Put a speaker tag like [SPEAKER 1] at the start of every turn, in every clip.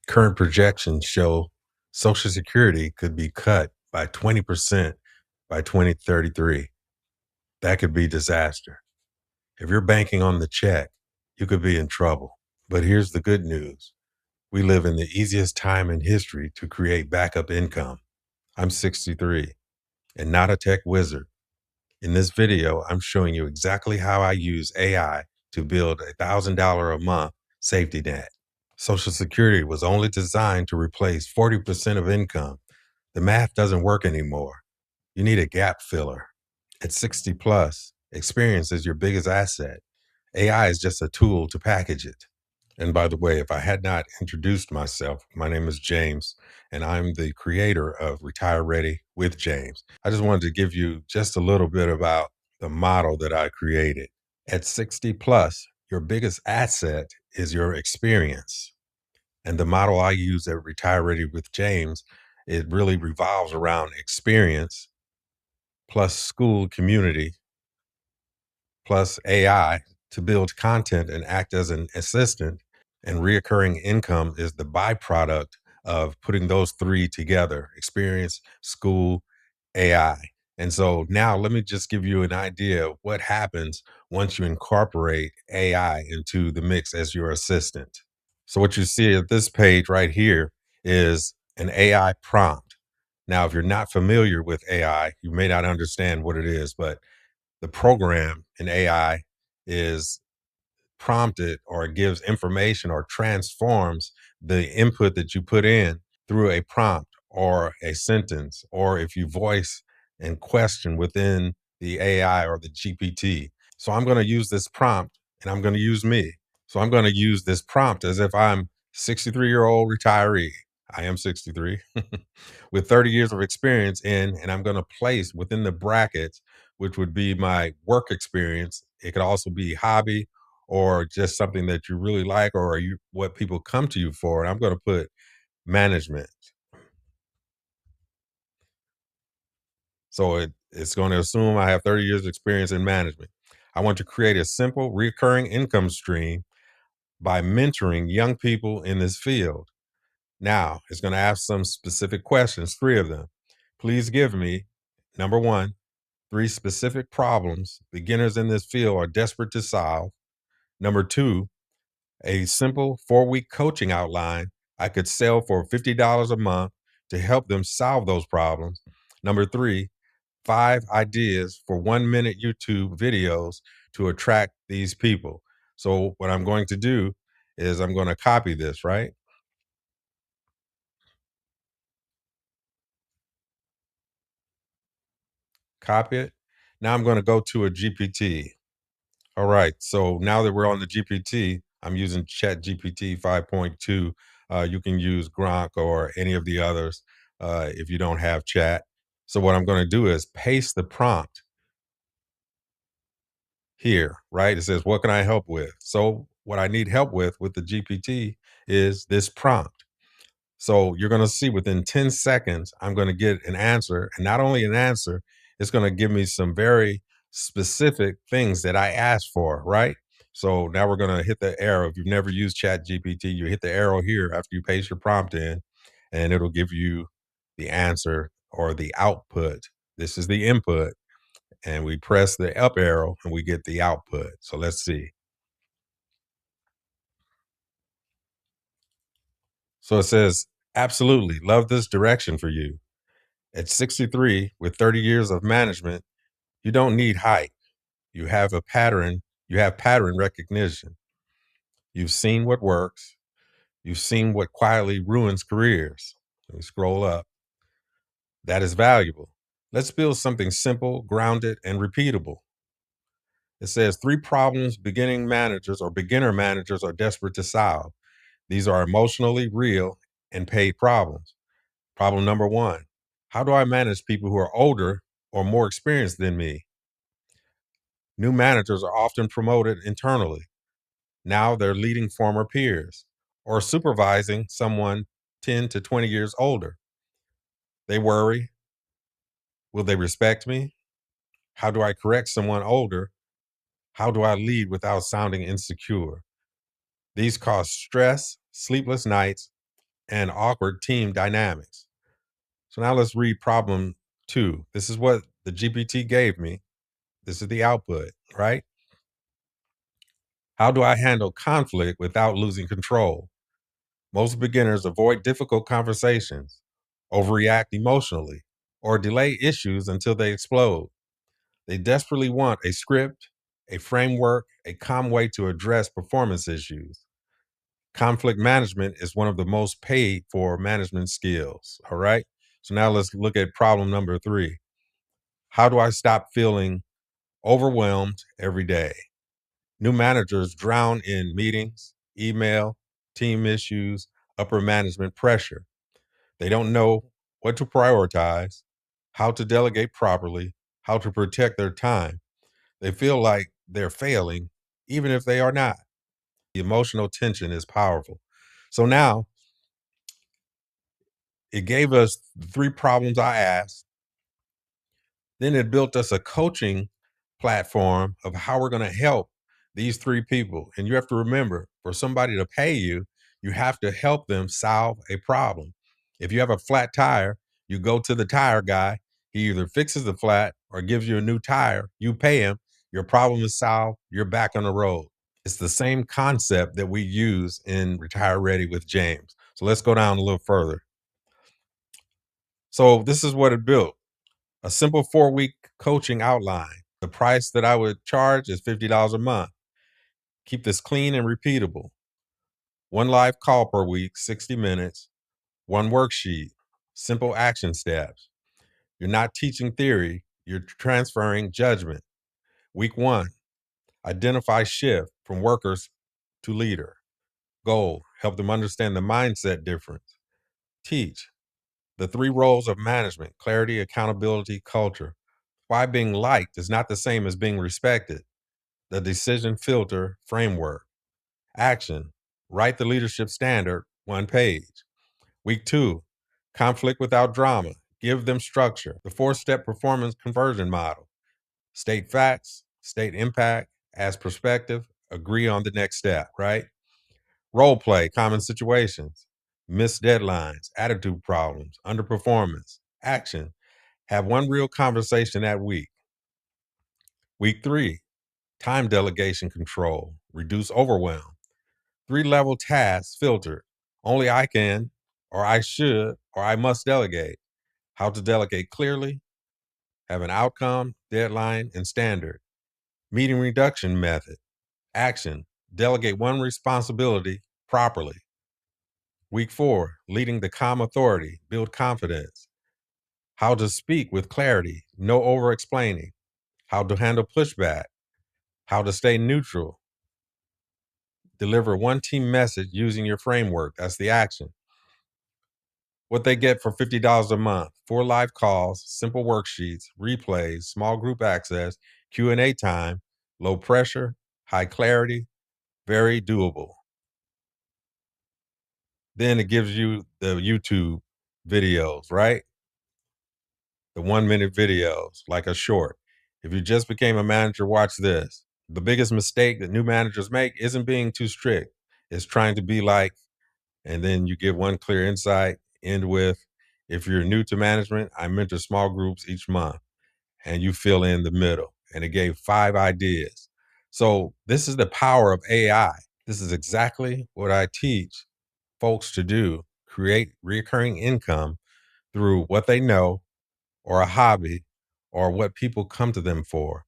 [SPEAKER 1] Current projections show Social Security could be cut by 20% by 2033. That could be disaster. If you're banking on the check, you could be in trouble. But here's the good news. We live in the easiest time in history to create backup income. I'm 63 and not a tech wizard. In this video, I'm showing you exactly how I use AI to build a $1,000 a month safety net. Social Security was only designed to replace 40% of income. The math doesn't work anymore. You need a gap filler. At 60 plus, experience is your biggest asset. AI is just a tool to package it. And by the way, if I had not introduced myself, my name is James, and I'm the creator of Retire Ready with James. I just wanted to give you just a little bit about the model that I created. At 60 plus, your biggest asset is your experience. And the model I use at Retire Ready with James, it really revolves around experience plus school community plus AI to build content and act as an assistant. And reoccurring income is the byproduct of putting those three together: experience, school, AI. And so now let me just give you an idea of what happens once you incorporate AI into the mix as your assistant. So what you see at this page right here is an AI prompt. Now, if you're not familiar with AI, you may not understand what it is, but the program in AI is prompted or gives information or transforms the input that you put in through a prompt or a sentence, or if you voice and question within the AI or the GPT. So I'm going to use this prompt and I'm going to use me. So I'm going to use this prompt as if I'm 63-year-old retiree. I am 63 with 30 years of experience and I'm going to place within the brackets, which would be my work experience. It could also be hobby or just something that you really like or you what people come to you for. And I'm going to put management. So it's going to assume I have 30 years of experience in management. I want to create a simple recurring income stream by mentoring young people in this field. Now, it's going to ask some specific questions, three of them. Please give me, number one, three specific problems beginners in this field are desperate to solve. Number two, a simple 4-week coaching outline I could sell for $50 a month to help them solve those problems. Number three, 5 ideas for 1-minute YouTube videos to attract these people. So what I'm going to do is I'm going to copy this, right? Copy it. Now I'm going to go to a GPT. All right. So now that we're on the GPT, I'm using Chat GPT 5.2. You can use Gronk or any of the others if you don't have chat. So what I'm going to do is paste the prompt here, right? It says, what can I help with? So what I need help with the GPT is this prompt. So you're going to see within 10 seconds, I'm going to get an answer. And not only an answer, it's going to give me some very specific things that I asked for, right? So now we're going to hit the arrow. If you've never used Chat GPT, you hit the arrow here after you paste your prompt in, and it'll give you the answer or the output. This is the input. And we press the up arrow and we get the output. So let's see. So it says, absolutely love this direction for you. At 63, with 30 years of management, you don't need hype. You have a pattern, you have pattern recognition. You've seen what works, you've seen what quietly ruins careers. Let me scroll up. That is valuable. Let's build something simple, grounded, and repeatable. It says 3 problems beginner managers are desperate to solve. These are emotionally real and paid problems. Problem number one: how do I manage people who are older or more experienced than me? New managers are often promoted internally. Now they're leading former peers or supervising someone 10 to 20 years older. They worry, will they respect me? How do I correct someone older? How do I lead without sounding insecure? These cause stress, sleepless nights, and awkward team dynamics. So now let's read problem 2. This is what the GPT gave me. This is the output, right? How do I handle conflict without losing control? Most beginners avoid difficult conversations, overreact emotionally, or delay issues until they explode. They desperately want a script, a framework, a calm way to address performance issues. Conflict management is one of the most paid for management skills. All right. So now let's look at problem number 3. How do I stop feeling overwhelmed every day? New managers drown in meetings, email, team issues, upper management pressure. They don't know what to prioritize, how to delegate properly, how to protect their time. They feel like they're failing, even if they are not. The emotional tension is powerful. So now it gave us the 3 problems I asked. Then it built us a coaching platform of how we're going to help these 3 people. And you have to remember, for somebody to pay you, you have to help them solve a problem. If you have a flat tire, you go to the tire guy. He either fixes the flat or gives you a new tire. You pay him. Your problem is solved. You're back on the road. It's the same concept that we use in Retire Ready with James. So let's go down a little further. So this is what it built. A simple 4-week coaching outline. The price that I would charge is $50 a month. Keep this clean and repeatable. 1 live call per week, 60 minutes, 1 worksheet, simple action steps. You're not teaching theory, you're transferring judgment. Week 1, identify shift from workers to leader. Goal, help them understand the mindset difference. Teach the 3 roles of management: clarity, accountability, culture. Why being liked is not the same as being respected. The decision filter framework. Action, write the leadership standard, 1 page. Week 2, conflict without drama. Give them structure. The 4-step performance conversion model. State facts, state impact, ask perspective, agree on the next step, right? Role play, common situations, missed deadlines, attitude problems, underperformance. Action, have 1 real conversation that week. Week 3, time delegation control, reduce overwhelm. 3-level tasks filtered. Only I can, or I should, or I must delegate. How to delegate clearly, have an outcome, deadline, and standard. Meeting reduction method. Action, delegate 1 responsibility properly. Week 4, leading the calm authority, build confidence. How to speak with clarity, no over explaining. How to handle pushback. How to stay neutral. Deliver 1 team message using your framework. That's the action. What they get for $50 a month: 4 live calls, simple worksheets, replays, small group access, Q&A time, low pressure, high clarity, very doable. Then it gives you the YouTube videos, right? The 1-minute videos, like a short. If you just became a manager, watch this. The biggest mistake that new managers make isn't being too strict. It's trying to be like, and then you give 1 clear insight, end with, if you're new to management, I mentor small groups each month, and you fill in the middle. And it gave 5 ideas. So this is the power of AI. This is exactly what I teach folks to do: create recurring income through what they know, or a hobby, or what people come to them for.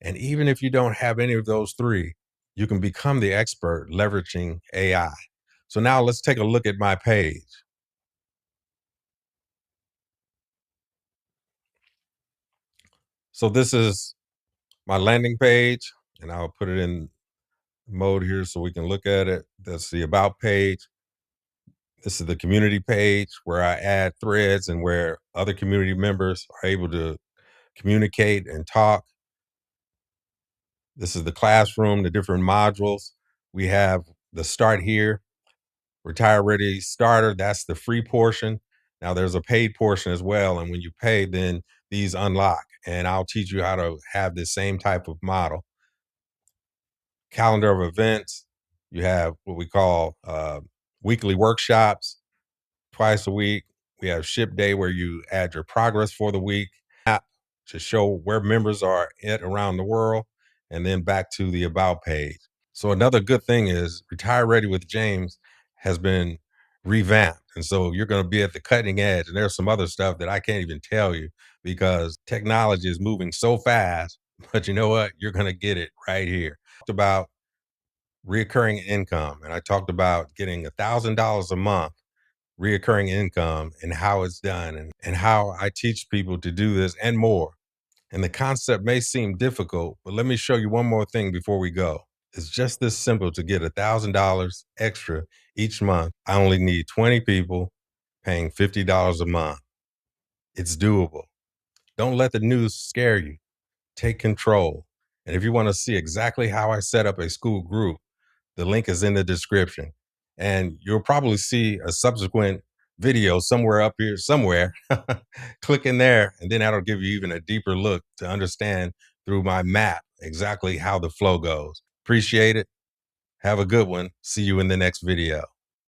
[SPEAKER 1] And even if you don't have any of those 3, you can become the expert leveraging AI. So now let's take a look at my page. So this is my landing page, and I'll put it in mode here so we can look at it. That's the about page. This is the community page where I add threads and where other community members are able to communicate and talk. This is the classroom, the different modules. We have the start here, Retire Ready Starter. That's the free portion. Now there's a paid portion as well. And when you pay, then these unlock. And I'll teach you how to have the same type of model. Calendar of events. You have what we call weekly workshops. twice a week. We have ship day where you add your progress for the week, app to show where members are at around the world, and then back to the about page. So another good thing is Retire Ready with James has been revamped. And so you're going to be at the cutting edge. And there's some other stuff that I can't even tell you because technology is moving so fast. But you know what? You're going to get it right here. About reoccurring income. And I talked about getting $1,000 a month reoccurring income and how it's done and how I teach people to do this and more. And the concept may seem difficult, but let me show you one more thing before we go. It's just this simple to get $1,000 extra each month. I only need 20 people paying $50 a month. It's doable. Don't let the news scare you. Take control. And if you want to see exactly how I set up a school group, the link is in the description. And you'll probably see a subsequent video somewhere up here, somewhere. Click in there, and then that'll give you even a deeper look to understand through my map exactly how the flow goes. Appreciate it. Have a good one. See you in the next video.